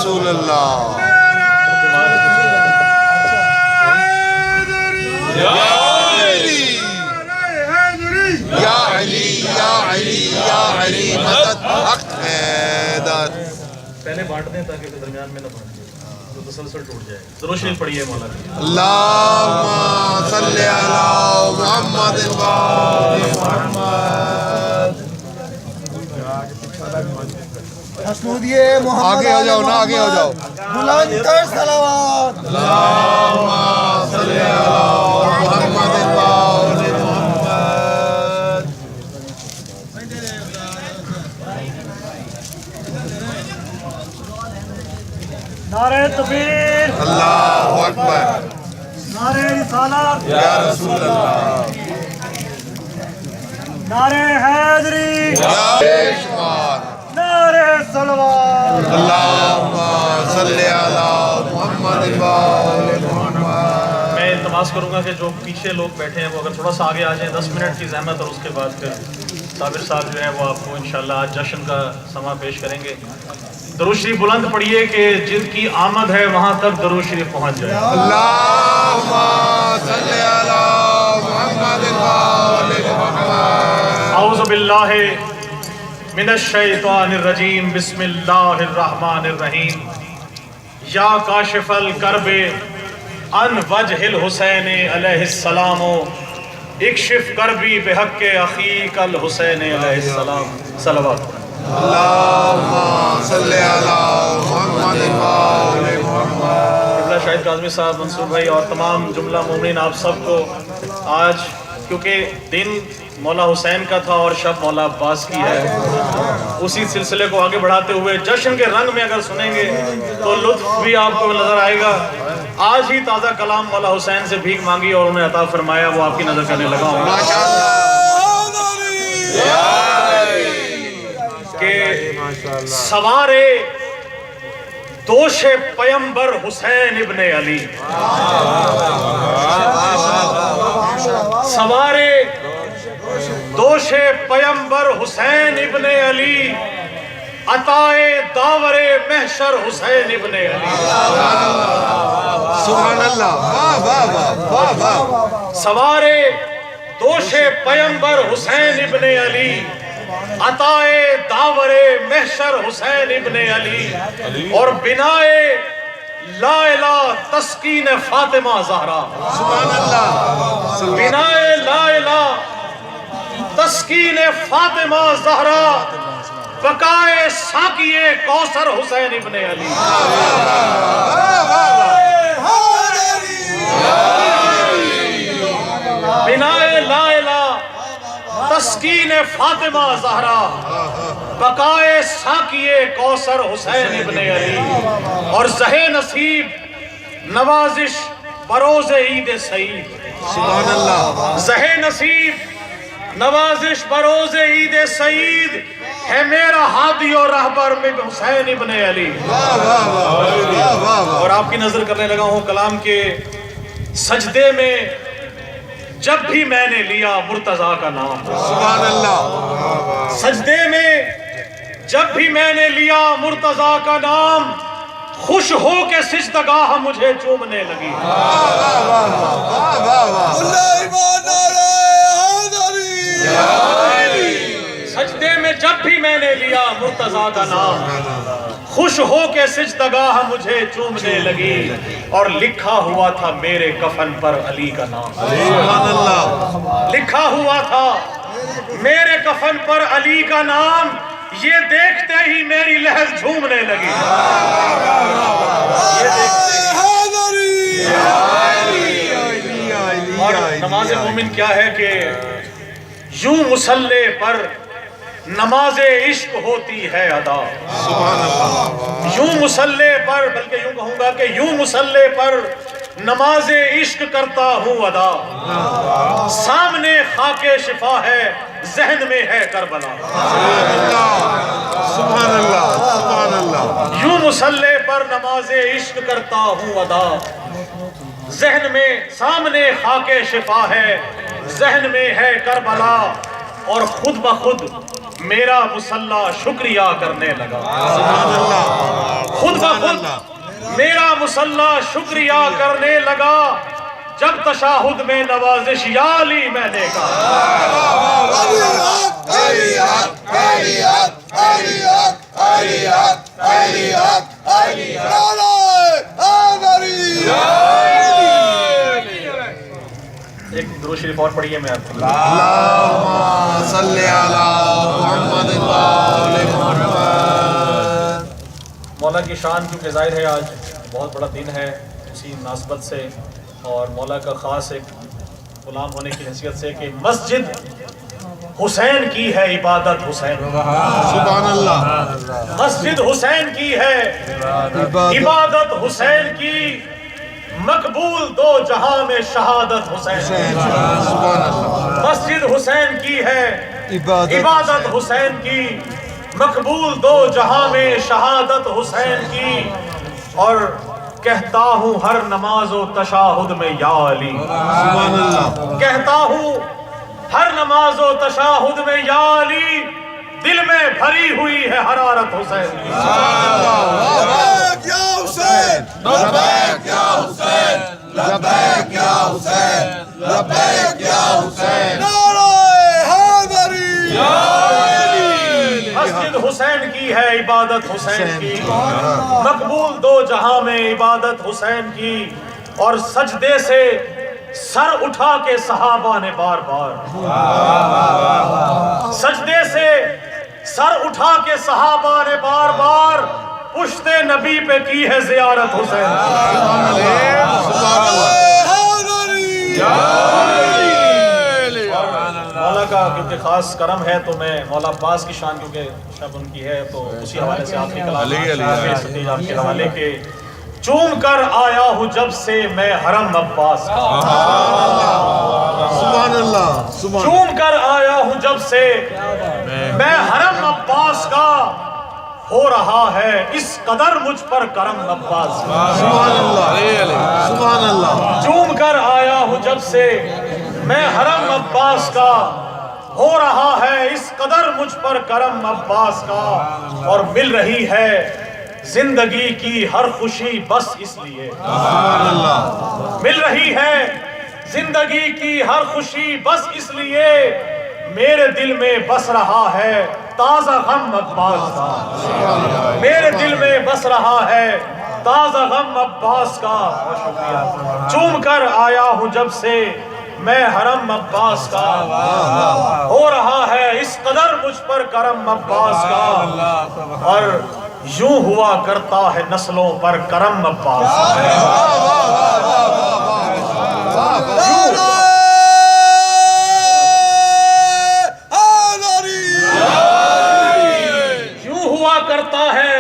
رسول اللہ یا علی یا علی یا علی یا علی مدد حق حیدر. پہلے بانٹ دیں تاکہ درمیان میں نہ بانٹ دیں تو تسلسل ٹوٹ جائے. درود شریف پڑھیے مولا کی. اللہم صلی علی محمد و آل محمد. حسودیے محمد آگے ہو جاؤ نا, آگے ہو جاؤ. بلند کر صلوات. اللہم صلی علی محمد و آل محمد. نعرہ تکبیر, اللہ اکبر. نعرہ رسالت, یا رسول اللہ. نعرہ حیدری, یا بے شمار. نعرہ صلوات. اللہم صلی علی محمد و آل محمد. میں التماس کروں گا کہ جو پیچھے لوگ بیٹھے ہیں وہ اگر تھوڑا سا آگے آ جائیں, 10 منٹ کی زحمت, اور اس کے بعد پھر صابر صاحب جو ہے وہ آپ کو انشاءاللہ آج جشن کا سما پیش کریں گے. درود شریف بلند پڑھیے کہ جن کی آمد ہے وہاں تک درود شریف پہنچ جائے. اللہم صلی علی محمد و آل محمد. اعوذ باللہ من الشیطان الرجیم, بسم اللہ الرحمن الرحیم. یا کاشف الکرب عن وجہ الحسین علیہ السلام, اکشف کربی بحق اخیک الحسین علیہ السلام. صلوات. اللہم صلی علی محمد و آل محمد. قبلہ شاہد کاظمی صاحب, منصور بھائی اور تمام جملہ مومنین, آپ سب کو آج کیونکہ دن مولا حسین کا تھا اور شب مولا عباس کی ہے, اسی سلسلے کو آگے بڑھاتے ہوئے جشن کے رنگ میں اگر سنیں گے تو لطف بھی آپ کو نظر آئے گا. آج ہی تازہ کلام مولا حسین سے بھیک مانگی اور انہیں عطا فرمایا, وہ آپ کی نظر کرنے لگا ہوں کہ سوارے دوش پیمبر حسین ابن علی, سوارے دوش پیمبر حسین ابن علی, عطائے داور محشر حسین ابن علی. سبحان اللہ. واہ واہ واہ واہ واہ. سوارے دوش پیمبر حسین ابن علی, عطائے داور محشر حسین ابن علی, اور بنائے لا الہ تسکین فاطمہ زہرا. سبحان اللہ. بنائے لا الہ تسکین فاطمہ زہرا, بقائے ساقیے کوثر حسین ابن علی. بنائے لا الہ تسکین فاطمہ زہرا, بقائے ساقیے کوثر حسین ابن علی, اور زہ نصیب نوازش بروز عید سعید. سبحان اللہ. زہ نصیب نوازش بروز عید سعید ہے میرا ہادی اور رہبر میں حسین ابن علی. اور آپ کی نظر کرنے لگا ہوں کلام کے سجدے میں, جب بھی میں نے لیا مرتضیٰ کا نام. سبحان اللہ. سجدے میں جب بھی میں نے لیا مرتضیٰ کا نام, خوش ہو کے سجدگاہ مجھے چومنے لگی. سجدے میں جب بھی میں نے لیا مرتضیٰ کا نام, خوش ہو کے سجدگاہ مجھے چومنے لگی, اور لکھا ہوا تھا میرے کفن پر علی کا نام. سبحان اللہ. لکھا ہوا تھا میرے کفن پر علی کا نام, یہ دیکھتے ہی میری لہر جھومنے لگی. یہ دیکھتے ہی. اور نماز مومن کیا ہے کہ یوں مصلی پر نماز عشق ہوتی ہے ادا. سبحان اللہ. یوں مصلی پر, بلکہ یوں کہوں گا کہ یوں مصلی پر نماز عشق کرتا ہوں ادا, سامنے خاک شفا ہے ذہن میں ہے کربلا. سبحان اللہ. سبحان اللہ. یوں مصلی پر نماز عشق کرتا ہوں ادا, ذہن میں سامنے خاک شفا ہے ذہن میں ہے کربلا, اور خود بخود میرا مسلح شکریہ کرنے لگا. سبحان اللہ. خود بخود میرا مسلح شکریہ کرنے لگا جب تشاہد میں نوازش یا علی میں نے کہا. ایک درود شریف اور پڑھیے میں آپ کو. اللہم صلی علی محمد و آل محمد. مولا کی شان کیونکہ ظاہر ہے آج بہت بڑا دن ہے، اسی مناسبت سے اور مولا کا خاص ایک غلام ہونے کی حیثیت سے کہ مسجد حسین کی ہے عبادت حسین. سبحان اللہ. مسجد حسین کی ہے عبادت حسین کی، مقبول دو جہاں میں شہادت حسین. سبحان اللہ. مسجد حسین کی ہے عبادت حسین کی، مقبول دو جہاں میں شہادت حسین کی. اور کہتا ہوں ہر نماز و تشاہد میں یا علی. سبحان اللہ. کہتا ہوں ہر نماز و تشاہد میں یا علی، دل میں بھری ہوئی ہے حرارت حسین کی. لبیک یا حسین، لبیک یا حسین، لبیک یا حسین، لبیک یا حسین. نعرہ حیدری. مسجد حسین کی ہے عبادت حسین کی، مقبول دو جہاں میں عبادت حسین کی. اور سجدے سے سر اٹھا کے صحابہ نے بار بار، سجدے سے سر اٹھا کے صحابہ نے بار بار پشت نبی پہ کی ہے زیارت حسین. مولا کا کیونکہ خاص کرم ہے تو میں مولا عباس کی شان کیونکہ شب ان کی ہے تو اسی حوالے سے آپ کے کلام آپ کے حوالے کے. چوم کر آیا ہوں جب سے میں حرم عباس کا. سبحان اللہ. سبحان. چوم کر آیا ہوں جب سے میں حرم عباس کا، ہو رہا ہے اس قدر مجھ پر کرم عباس کا. سبحان اللہ. سبحان اللہ. چوم کر آیا ہوں جب سے میں حرم عباس کا، ہو رہا ہے اس قدر مجھ پر کرم عباس کا. اور مل رہی ہے زندگی کی ہر خوشی بس اس لیے. سبحان اللہ. مل رہی ہے زندگی کی ہر خوشی بس اس لیے، میرے دل میں بس رہا ہے تازہ غم عباس کا. میرے دل میں بس رہا ہے تازہ غم عباس کا. چوم کر آیا ہوں جب سے میں حرم عباس کا، ہو رہا ہے اس قدر مجھ پر کرم عباس کا. اور یوں ہوا کرتا ہے نسلوں پر کرم عباس کا. یوں ہوا کرتا ہے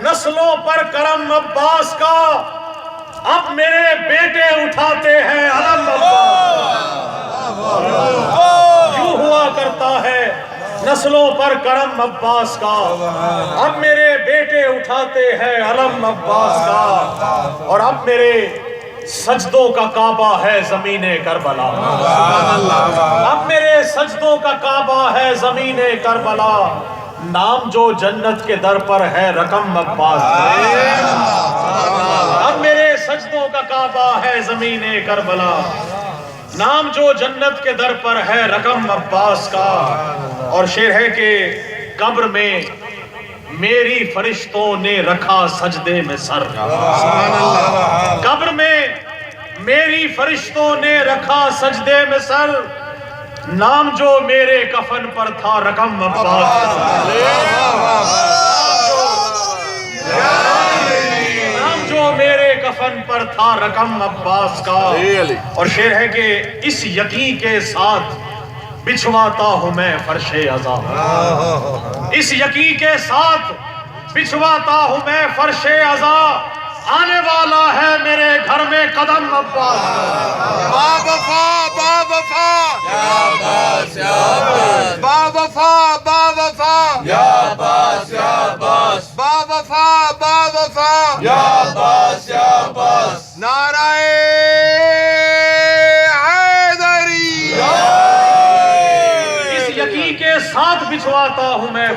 نسلوں پر کرم عباس کا، اب میرے بیٹے اٹھاتے ہیں علم عباس. یوں ہوا کرتا ہے نسلوں پر کرم عباس کا، اب میرے بیٹے اٹھاتے ہیں علم عباس کا. اور اب میرے سجدوں کا کعبہ ہے زمین کربلا. اب میرے سجدوں کا کعبہ ہے زمین کربلا. نام جو جنت کے در پر ہے رقم عباس کا. اب میرے سجدوں کا کعبہ ہے زمین کربلا. نام جو جنت کے در پر ہے رقم عباس کا. اور شعر ہے کہ قبر میں میری فرشتوں نے رکھا سجدے میں سر. قبر میں میری فرشتوں نے رکھا سجدے میں سر. نام جو میرے کفن پر تھا رقم عباس کا. نام جو میرے کفن پر تھا رقم عباس کا. اور شعر ہے کہ اس یقین کے ساتھ بچھواتا ہوں میں فرش عزا. اس یقین کے ساتھ بچھواتا ہوں میں فرش عزا. آنے والا ہے میرے گھر میں قدم عباس. با وفا با وفا یا عباس یا عباس. با وفا با وفا یا عباس یا عباس. با وفا با وفا یا عباس یا عباس. نعرہ حیدری. اس یقین کے ساتھ بچھواتا